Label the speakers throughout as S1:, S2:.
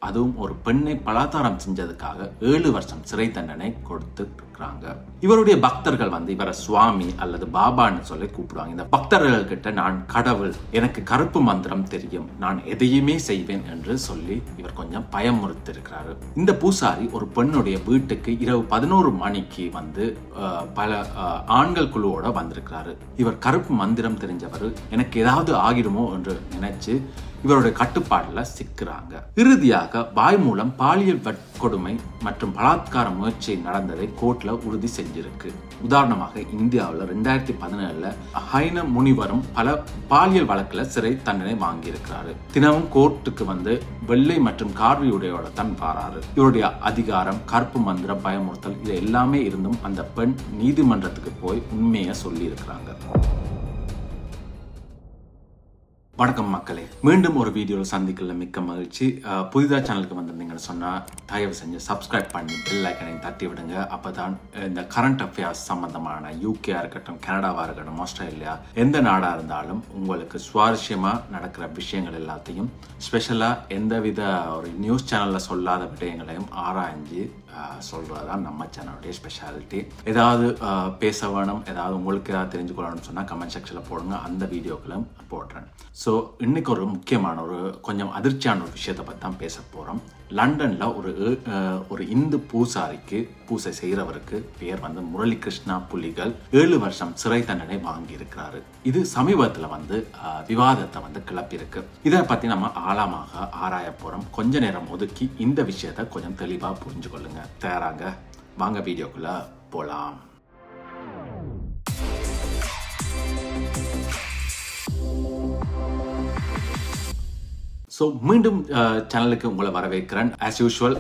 S1: அதுவும் ஒரு பெண்ணை பலாத்காரம் செஞ்சதுக்காக 7 வருஷம் சிறை தண்டனை கொடுத்து இருக்காங்க. இவருடைய பக்தர்கள் வந்து இவரை சுவாமி அல்லது பாபான்னு சொல்லி கூப்பிடுவாங்க. இந்த பக்தர்கள் கிட்ட நான் கடவுள், எனக்கு கருப்பு மந்திரம் தெரியும், நான் எதையுமே செய்வேன் என்று சொல்லி இவர் கொஞ்சம் பயமுறுத்திருக்கிறாரு. இந்த பூசாரி ஒரு பெண்ணுடைய வீட்டுக்கு இரவு 11 மணிக்கு வந்து பல ஆண்கள் குழுவோட வந்திருக்கிறாரு. இவர் கருப்பு மந்திரம் தெரிஞ்சவர், எனக்கு ஏதாவது ஆகிடுமோ என்று நினைச்சு இவருடைய கட்டுப்பாடுல சிக்கிறாங்க. இறுதியாக வாய் மூலம் பாலியல் வன்கொடுமை மற்றும் பலாத்கார முயற்சி நடந்ததை கோர்ட்ல உறுதி செஞ்சிருக்கு. உதாரணமாக இந்தியாவில் 2017 ஹைன முனிவரும் பல பாலியல் வழக்குல சிறை தண்டனை வாங்கி இருக்கிறாரு. தினமும் கோர்ட்டுக்கு வந்து வெள்ளை மற்றும் கார்வி உடையோட தான் வராரு. இவருடைய அதிகாரம், கருப்பு மந்திரம், பயமுறுத்தல் இது எல்லாமே இருந்தும் அந்த பெண் நீதிமன்றத்துக்கு போய் உண்மையை சொல்லி இருக்கிறாங்க. வணக்கம் மக்களே, மீண்டும் ஒரு வீடியோவில் சந்திக்கல மிக்க மகிழ்ச்சி. புதிதாக சேனலுக்கு வந்திருந்தீங்கன்னு சொன்னால் தயவு செஞ்சு சப்ஸ்கிரைப் பண்ணி பெல் ஐக்கனையும் தட்டி விடுங்க. அப்போ தான் இந்த கரண்ட் அஃபேர்ஸ் சம்பந்தமான யூகேயா இருக்கட்டும், கனடாவாக இருக்கட்டும், ஆஸ்திரேலியா எந்த நாடாக இருந்தாலும் உங்களுக்கு சுவாரஸ்யமாக நடக்கிற விஷயங்கள் எல்லாத்தையும் ஸ்பெஷலாக எந்தவித ஒரு நியூஸ் சேனலில் சொல்லாத விடயங்களையும் ஆராய்ஞ்சு சொல்றதுதான் நம்ம சேனலுடைய ஸ்பெஷாலிட்டி. ஏதாவது பேச வேணும், ஏதாவது உங்களுக்கு ஏதாவது தெரிஞ்சுக்கொள்ளணும்னு சொன்னால் கமெண்ட் செக்ஷனில் போடுங்க, அந்த வீடியோக்களும் போடுறேன். ஸோ இன்னைக்கு ஒரு முக்கியமான கொஞ்சம் அதிர்ச்சியான ஒரு விஷயத்தை பற்றி தான் பேச போகிறோம். லண்டனில் ஒரு இந்து பூசாரிக்கு பூசை செய்கிறவருக்கு பேர் வந்து முரளி கிருஷ்ணா புலிகள் 7 வருஷம் சிறை தண்டனை வாங்கி இருக்கிறாரு. இது சமீபத்தில் வந்து விவாதத்தை வந்து கிளப்பியிருக்கு. இதை பற்றி நம்ம ஆழமாக ஆராய போகிறோம். கொஞ்ச நேரம் ஒதுக்கி இந்த விஷயத்தை கொஞ்சம் தெளிவாக புரிஞ்சு கொள்ளுங்க. தயாராங்க, வாங்க வீடியோக்குள்ள போலாம். ஸோ மீண்டும் சேனலுக்கு உங்களை வரவேற்கிறேன். ஆஸ் யூஷுவல்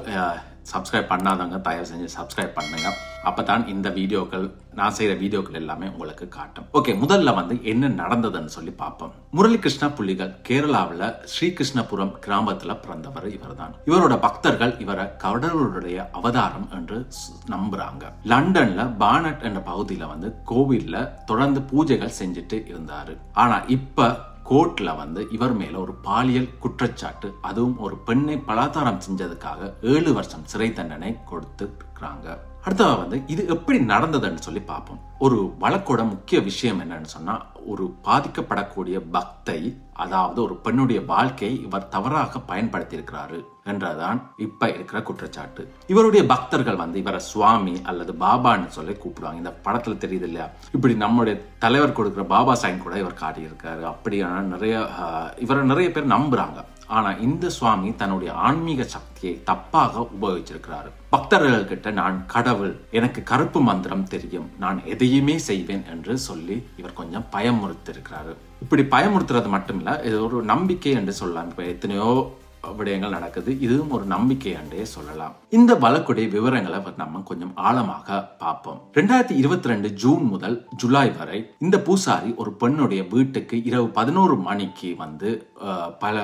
S1: சப்ஸ்கிரைப் பண்ணாதவங்க தயவு செஞ்சு சப்ஸ்கிரைப் பண்ணுங்க. அப்போ தான் இந்த வீடியோக்கள், நான் செய்கிற வீடியோக்கள் எல்லாமே உங்களுக்கு காட்டும். ஓகே, முதல்ல வந்து என்ன நடந்ததுன்னு சொல்லி பார்ப்போம். முரளி கிருஷ்ணா புலிகள் கேரளாவில் ஸ்ரீகிருஷ்ணபுரம் கிராமத்தில் பிறந்தவர் இவர் தான். இவரோட பக்தர்கள் இவரை கடவுளுடைய அவதாரம் என்று நம்புறாங்க. லண்டன்ல பானட் என்ற பகுதியில வந்து கோவில்ல தொடர்ந்து பூஜைகள் செஞ்சுட்டு இருந்தாரு. ஆனா இப்ப கோர்ட்ல வந்து இவர் மேல ஒரு பாலியல் குற்றச்சாட்டு, அதுவும் ஒரு பெண்ணை பலாத்காரம் செஞ்சதுக்காக 7 வருஷம் சிறை தண்டனை கொடுத்து இருக்கிறாங்க. அடுத்தவா வந்து இது எப்படி நடந்ததுன்னு சொல்லி பார்ப்போம். ஒரு வழக்கோட முக்கிய விஷயம் என்னன்னு சொன்னா, ஒரு பாதிக்கப்படக்கூடிய பக்தை, அதாவது ஒரு பெண்ணுடைய வாழ்க்கையை இவர் தவறாக பயன்படுத்தி இருக்கிறாரு என்றதான் இப்ப இருக்கிற குற்றச்சாட்டு. இவருடைய பக்தர்கள் வந்து இவரை சுவாமி அல்லது பாபான்னு சொல்லி கூப்பிடுவாங்க. இந்த படத்துல தெரியுது இல்லையா, இப்படி நம்முடைய தலைவர் கொடுக்கிற பாபா சைன் கூட இவர் காட்டியிருக்காரு. அப்படியான இவரை நிறைய பேர் நம்புறாங்க. ஆனா இந்த சுவாமி தன்னுடைய ஆன்மீக சக்தியை தப்பாக உபயோகிச்சிருக்கிறாரு. பக்தர்கள் கிட்ட நான் கடவுள், எனக்கு கருப்பு மந்திரம் தெரியும், நான் எதையுமே செய்வேன் என்று சொல்லி இவர் கொஞ்சம் பயமுறுத்திருக்கிறாரு. இப்படி பயமுறுத்துறது மட்டும் இல்ல, இது ஒரு நம்பிக்கை என்று சொல்லலாம். இப்ப எத்தனையோ விடயங்கள் நடக்குது, இதுவும் ஒரு நம்பிக்கை என்றே சொல்லலாம். இந்த வழக்குடைய விவரங்களை நம்ம கொஞ்சம் ஆழமாக பார்ப்போம். 2022 ஜூன் முதல் ஜூலை வரை இந்த பூசாரி ஒரு பெண்ணுடைய வீட்டுக்கு இரவு 11 மணிக்கு வந்து பல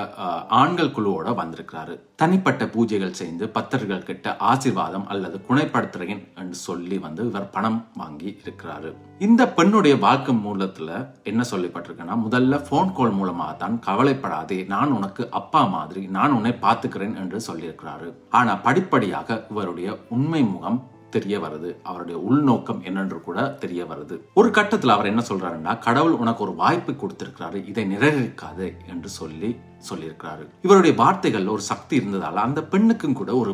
S1: ஆண்கள் குழுவோட வந்திருக்கிறாரு. தனிப்பட்ட பூஜைகள் செய்து பக்தர்கள் கிட்ட ஆசீர்வாதம் அல்லது குணப்படுத்துறேன் என்று சொல்லி வந்து இவர் பணம் வாங்கி இருக்கிறாரு. இந்த பெண்ணுடைய வாழ்க்கை மூலத்துல என்ன சொல்லப்பட்டிருக்குன்னா, முதல்ல போன் கால் மூலமாக தான் கவலைப்படாதே, நான் உனக்கு அப்பா மாதிரி, நான் உன்னை பார்த்துக்கிறேன் என்று சொல்லியிருக்கிறாரு. ஆனா படிப்படியாக இவருடைய உண்மை முகம் தெரிய வருது, அவருடைய உள்நோக்கம் என்னென்று கூட தெரிய வருது. ஒரு கட்டத்துல அவர் என்ன சொல்றாருன்னா, கடவுள் உனக்கு ஒரு வாய்ப்பு கொடுத்திருக்கிறாரு, இதை நிராகரிக்காது என்று சொல்லியிருக்கிறாரு. இவருடைய வார்த்தைகள்ல ஒரு சக்தி இருந்ததால அந்த பெண்ணுக்கும் கூட ஒரு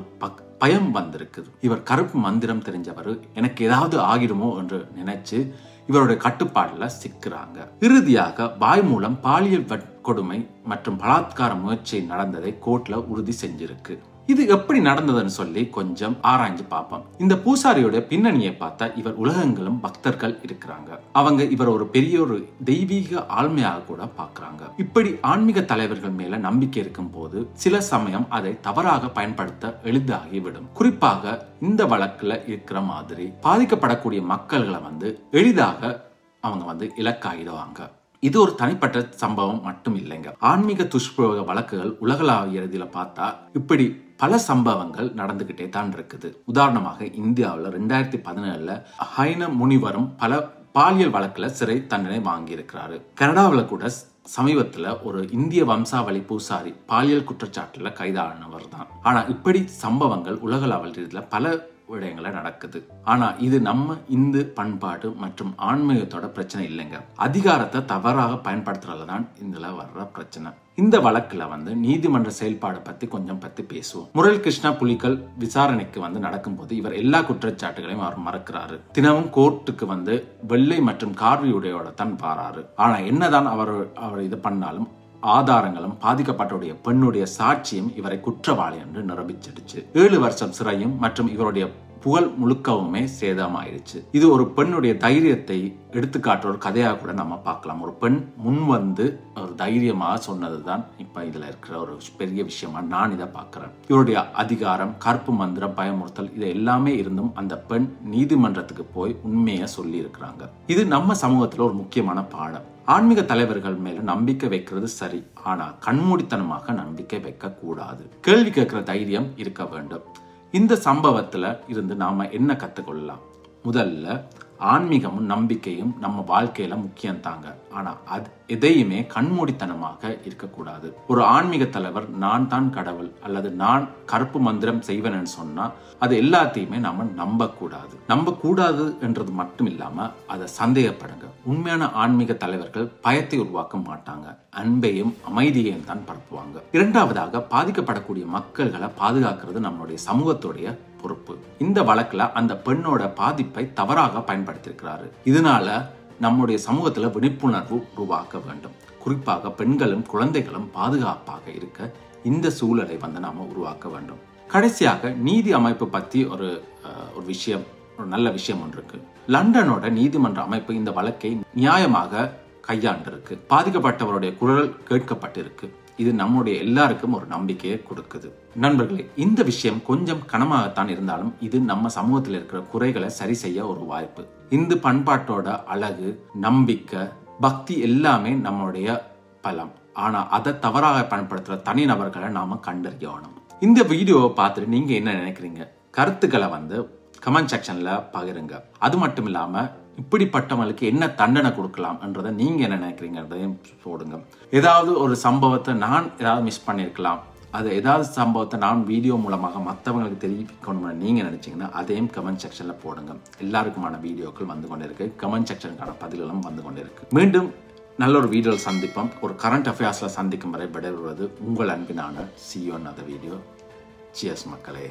S1: பயம் வந்திருக்குது. இவர் கருப்பு மந்திரம் தெரிஞ்சவர், எனக்கு ஏதாவது ஆகிடுமோ என்று நினைச்சு இவருடைய கட்டுப்பாடுல சிக்கிறாங்க. இறுதியாக வாய் மூலம் பாலியல் வன்கொடுமை மற்றும் பலாத்கார முயற்சி நடந்ததை கோர்ட்ல உறுதி செஞ்சிருக்கு. இது எப்படி நடந்ததுன்னு சொல்லி கொஞ்சம் ஆராய்ஞ்சு பார்ப்போம். இந்த பூசாரியோட பின்னணியை பார்த்தா இவர் உலகங்களும் பக்தர்கள் இருக்கிறாங்க. அவங்க இவர் ஒரு பெரிய ஒரு தெய்வீக ஆழ்மையாக கூட பாக்குறாங்க. இப்படி ஆன்மீக தலைவர்கள் மேல நம்பிக்கை இருக்கும் போது சில சமயம் அதை தவறாக பயன்படுத்த எளிதாகிவிடும். குறிப்பாக இந்த வழக்குல இருக்கிற மாதிரி பாதிக்கப்படக்கூடிய மக்கள்களை வந்து எளிதாக அவங்க வந்து இலக்காகிடுவாங்க. இது ஒரு தனிப்பட்ட சம்பவம் மட்டும் இல்லைங்க. ஆன்மீக துஷ்பிரயோக வழக்குகள் உலகளாவிய ரீதியில பார்த்தா இப்படி பல சம்பவங்கள் நடந்துகிட்டே தான் இருக்குது. உதாரணமாக இந்தியாவில் 2017 ஹைன முனிவரும் பல பாலியல் வழக்குல சிறை தண்டனை வாங்கி இருக்கிறாரு. கனடாவில் கூட சமீபத்துல ஒரு இந்திய வம்சாவளி பூசாரி பாலியல் குற்றச்சாட்டுல கைதானவர் தான். ஆனா இப்படி சம்பவங்கள் உலகளவில் பல விடயங்கள நடக்குது. ஆனா இது நம்ம இந்து பண்பாடு மற்றும் ஆன்மீகத்தோட பிரச்சனை இல்லைங்க. அதிகாரத்தை தவறாக பயன்படுத்துறதுதான் இதுல வர்ற பிரச்சனை. இந்த வழக்குல நீதிமன்ற செயல்பாடு பத்தி பேசுவோம். முரளி கிருஷ்ணா புலிகள் விசாரணைக்கு நடக்கும்போது இவர் எல்லா குற்றச்சாட்டுகளையும் அவர் மறக்கிறாரு. தினமும் கோர்ட்டுக்கு வெள்ளை மற்றும் கார்வி உடையோட தான் வாராரு. ஆனா என்னதான் அவர் இது பண்ணாலும் ஆதாரங்களும் பாதிக்கப்பட்டவுடைய பெண்ணுடைய சாட்சியும் இவரை குற்றவாளி என்று நிரூபிச்சிடுச்சு. 7 வருஷம் சிறையும் மற்றும் இவருடைய புகழ் முழுக்கவுமே சேதமாயிருச்சு. இது ஒரு பெண்ணுடைய தைரியத்தை எடுத்துக்காட்டுற ஒரு கதையாக கூட நம்ம பார்க்கலாம். ஒரு பெண் முன் ஒரு தைரியமாக சொன்னதுதான் இப்ப இதுல இருக்கிற ஒரு பெரிய விஷயமா நான் இதை பார்க்கிறேன். இவருடைய அதிகாரம், கற்பு மந்திரம், பயமுறுத்தல் இது எல்லாமே இருந்தும் அந்த பெண் நீதிமன்றத்துக்கு போய் உண்மையை சொல்லி இருக்கிறாங்க. இது நம்ம சமூகத்துல ஒரு முக்கியமான பாடம். ஆன்மீக தலைவர்கள் மேல நம்பிக்கை வைக்கிறது சரி, ஆனா கண்மூடித்தனமாக நம்பிக்கை வைக்க கூடாது. கேள்வி கேட்கிற தைரியம் இருக்க வேண்டும். இந்த சம்பவத்துல இருந்து நாம என்ன கத்துக்கொள்ளலாம்? முதல்ல ஆன்மீகமும் நம்பிக்கையும் நம்ம வாழ்க்கையில முக்கியம் தாங்க. ஆனா அது எதையுமே கண்மூடித்தனமாக இருக்கக்கூடாது. ஒரு ஆன்மீக தலைவர் நான் தான் கடவுள் அல்லது நான் கருப்பு மந்திரம் செய்வேன்னு சொன்னா அது எல்லாத்தையுமே நாம நம்ப கூடாது என்றது மட்டும் இல்லாம அதை சந்தேகப்படுங்க. உண்மையான ஆன்மீக தலைவர்கள் பயத்தை உருவாக்க மாட்டாங்க, அன்பையும் அமைதியையும் தான் பரப்புவாங்க. இரண்டாவதாக, பாதிக்கப்படக்கூடிய மக்கள்களை பாதுகாக்கிறது நம்மளுடைய சமூகத்துடைய பொறுப்பு. இந்த வழக்குல அந்த பெண்ணோட பாதிப்பை தவறாக பயன்படுத்தியிருக்கிறாரு. இதனால நம்முடைய சமூகத்துல விழிப்புணர்வு உருவாக்க வேண்டும். குறிப்பாக பெண்களும் குழந்தைகளும் பாதுகாப்பாக இருக்க இந்த சூழலை நாம உருவாக்க வேண்டும். கடைசியாக நீதி அமைப்பு பத்தி ஒரு விஷயம், ஒரு நல்ல விஷயம் ஒன்று இருக்கு. லண்டனோட நீதிமன்ற அமைப்பு இந்த வழக்கை நியாயமாக கையாண்டிருக்கு. பாதிக்கப்பட்டவருடைய குரல் கேட்கப்பட்டிருக்கு. இது நம்முடைய எல்லாருக்கும் ஒரு நம்பிக்கையை கொடுக்குது. நண்பர்களே, இந்த விஷயம் கொஞ்சம் கனமாகத்தான் இருந்தாலும் இது நம்ம சமூகத்தில் இருக்கிற குறைகளை சரி செய்ய ஒரு வாய்ப்பு. இந்து பண்பாட்டோட அழகு, நம்பிக்கை, பக்தி எல்லாமே நம்மளுடைய பலம். ஆனா அதை தவறாக பயன்படுத்துற தனிநபர்களை நாம கண்டறியணும். இந்த வீடியோவை பார்த்துட்டு நீங்க என்ன நினைக்கிறீங்க? கருத்துக்களை கமெண்ட் செக்ஷன்ல பகிருங்க. அது மட்டும் இல்லாம இப்படிப்பட்டவங்களுக்கு என்ன தண்டனை கொடுக்கலாம் என்றதை நீங்க என்ன நினைக்கிறீங்கன்றதையும் போடுங்க. ஏதாவது ஒரு சம்பவத்தை நான் மிஸ் பண்ணிருக்கலாம், அது ஏதாவது சம்பவத்தை நான் வீடியோ மூலமாக மற்றவங்களுக்கு தெரிவிக்கணும்னு நீங்க நினைச்சீங்கன்னா அதையும் கமெண்ட் செக்ஷன்ல போடுங்க. எல்லாருக்குமான வீடியோக்கள் கொண்டிருக்கு. கமெண்ட் செக்ஷனுக்கான பதில்களும் கொண்டிருக்கு. மீண்டும் நல்ல ஒரு வீடியோவில் சந்திப்போம். ஒரு கரண்ட் அஃபேர்ஸ்ல சந்திக்கும் வரை விடைபெறுவது உங்கள் அன்பினான See you on another video. Cheers மக்களே.